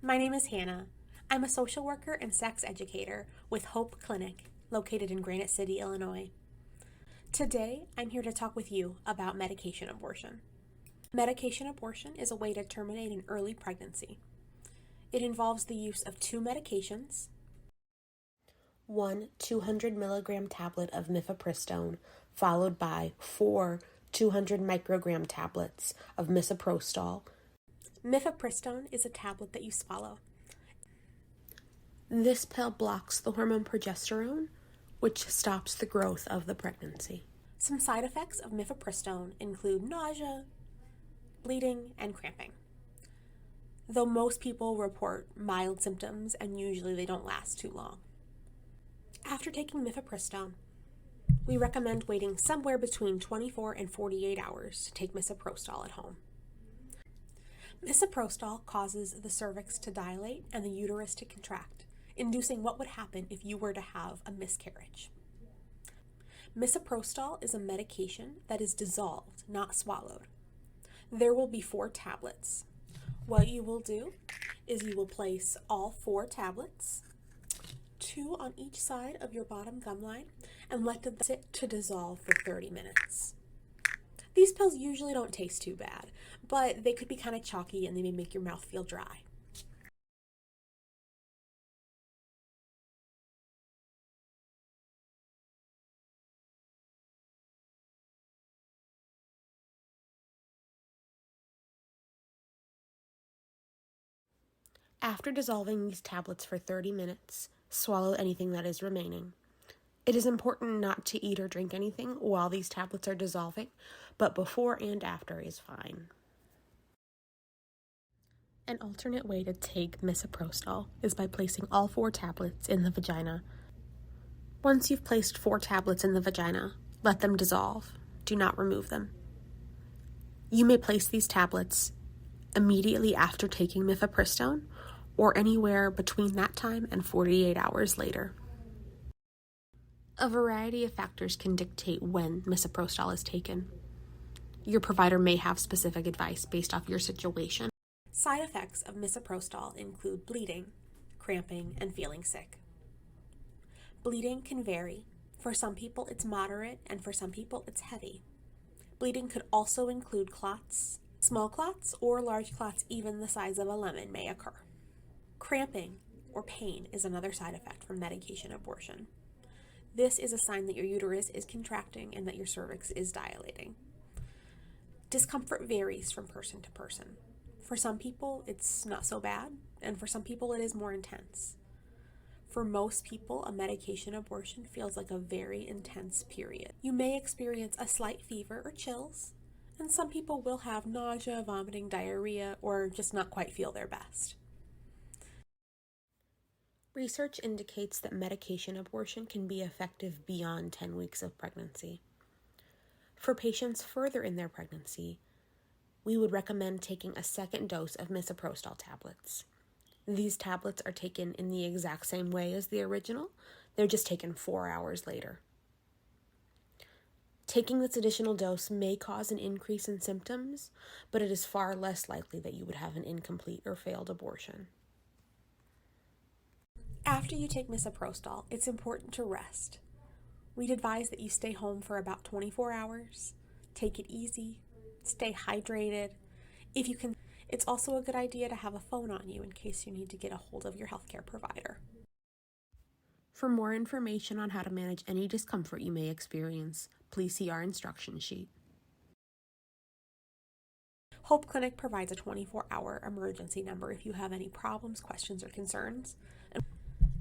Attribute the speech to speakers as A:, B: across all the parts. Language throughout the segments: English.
A: My name is Hannah. I'm a social worker and sex educator with Hope Clinic, located in Granite City, Illinois. Today, I'm here to talk with you about medication abortion. Medication abortion is a way to terminate an early pregnancy. It involves the use of 2 medications, one 200 milligram tablet of mifepristone, followed by 4 200 microgram tablets of misoprostol. Mifepristone is a tablet that you swallow. This pill blocks the hormone progesterone, which stops the growth of the pregnancy. Some side effects of mifepristone include nausea, bleeding, and cramping. Though most people report mild symptoms and usually they don't last too long. After taking mifepristone, we recommend waiting somewhere between 24 and 48 hours to take misoprostol at home. Misoprostol causes the cervix to dilate and the uterus to contract, inducing what would happen if you were to have a miscarriage. Misoprostol is a medication that is dissolved, not swallowed. There will be 4 tablets. What you will do is you will place all 4 tablets, 2 on each side of your bottom gum line, and let them sit to dissolve for 30 minutes. These pills usually don't taste too bad, but they could be kind of chalky and they may make your mouth feel dry. After dissolving these tablets for 30 minutes, swallow anything that is remaining. It is important not to eat or drink anything while these tablets are dissolving, but before and after is fine. An alternate way to take misoprostol is by placing all 4 tablets in the vagina. Once you've placed 4 tablets in the vagina, let them dissolve. Do not remove them. You may place these tablets immediately after taking mifepristone or anywhere between that time and 48 hours later. A variety of factors can dictate when misoprostol is taken. Your provider may have specific advice based off your situation. Side effects of misoprostol include bleeding, cramping, and feeling sick. Bleeding can vary. For some people, it's moderate, and for some people, it's heavy. Bleeding could also include clots. Small clots or large clots, even the size of a lemon, may occur. Cramping or pain is another side effect from medication abortion. This is a sign that your uterus is contracting and that your cervix is dilating. Discomfort varies from person to person. For some people, it's not so bad, and for some people, it is more intense. For most people, a medication abortion feels like a very intense period. You may experience a slight fever or chills, and some people will have nausea, vomiting, diarrhea, or just not quite feel their best. Research indicates that medication abortion can be effective beyond 10 weeks of pregnancy. For patients further in their pregnancy, we would recommend taking a second dose of misoprostol tablets. These tablets are taken in the exact same way as the original, they're just taken 4 hours later. Taking this additional dose may cause an increase in symptoms, but it is far less likely that you would have an incomplete or failed abortion. After you take misoprostol, it's important to rest. We'd advise that you stay home for about 24 hours, take it easy, stay hydrated. If you can, it's also a good idea to have a phone on you in case you need to get a hold of your healthcare provider. For more information on how to manage any discomfort you may experience, please see our instruction sheet. Hope Clinic provides a 24-hour emergency number if you have any problems, questions, or concerns.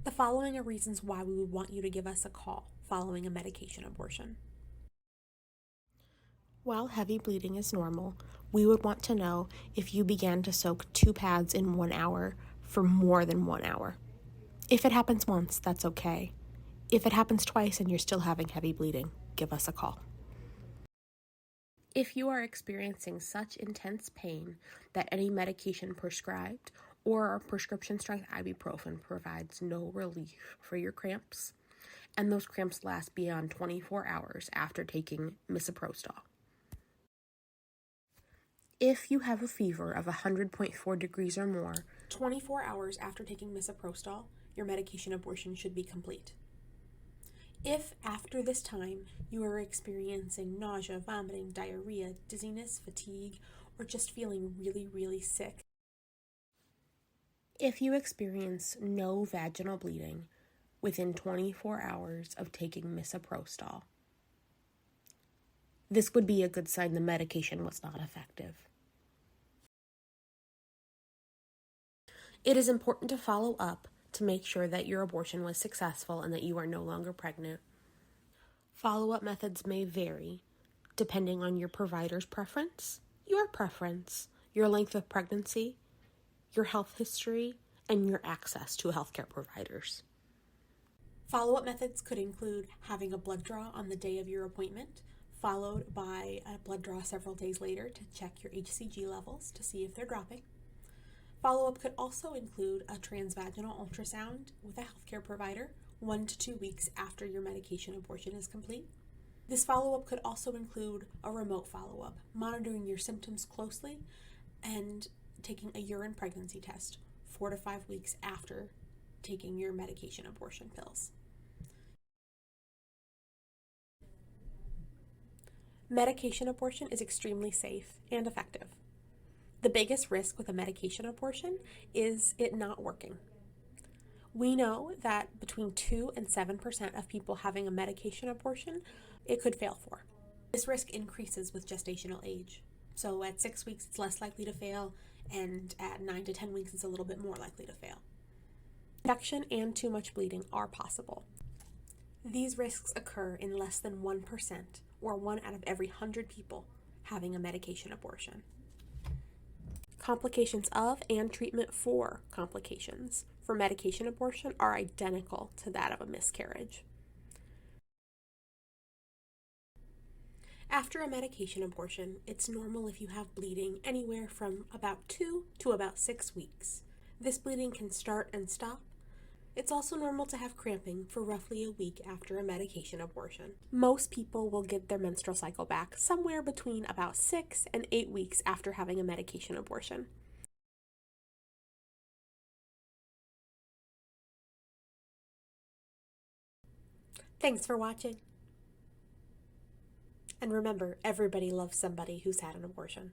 A: The following are reasons why we would want you to give us a call following a medication abortion. While heavy bleeding is normal, we would want to know if you began to soak 2 pads in 1 hour for more than 1 hour. If it happens once, that's okay. If it happens twice and you're still having heavy bleeding, give us a call. If you are experiencing such intense pain that any medication prescribed or prescription strength ibuprofen provides no relief for your cramps, and those cramps last beyond 24 hours after taking misoprostol. If you have a fever of 100.4 degrees or more, 24 hours after taking misoprostol, your medication abortion should be complete. If after this time you are experiencing nausea, vomiting, diarrhea, dizziness, fatigue, or just feeling really, really sick, if you experience no vaginal bleeding within 24 hours of taking misoprostol, this would be a good sign the medication was not effective. It is important to follow up to make sure that your abortion was successful and that you are no longer pregnant. Follow-up methods may vary depending on your provider's preference, your length of pregnancy, your health history, and your access to healthcare providers. Follow-up methods could include having a blood draw on the day of your appointment, followed by a blood draw several days later to check your HCG levels to see if they're dropping. Follow-up could also include a transvaginal ultrasound with a healthcare provider 1 to 2 weeks after your medication abortion is complete. This follow-up could also include a remote follow-up, monitoring your symptoms closely and taking a urine pregnancy test 4 to 5 weeks after taking your medication abortion pills. Medication abortion is extremely safe and effective. The biggest risk with a medication abortion is it not working. We know that between 2 and 7% of people having a medication abortion, it could fail for. This risk increases with gestational age. So at 6 weeks, it's less likely to fail, and at 9 to 10 weeks, it's a little bit more likely to fail. Infection and too much bleeding are possible. These risks occur in less than 1%, or 1 out of every 100 people having a medication abortion. Complications of and treatment for complications for medication abortion are identical to that of a miscarriage. After a medication abortion, it's normal if you have bleeding anywhere from about 2 to about 6 weeks. This bleeding can start and stop. It's also normal to have cramping for roughly a week after a medication abortion. Most people will get their menstrual cycle back somewhere between about 6 and 8 weeks after having a medication abortion. Thanks for watching. And remember, everybody loves somebody who's had an abortion.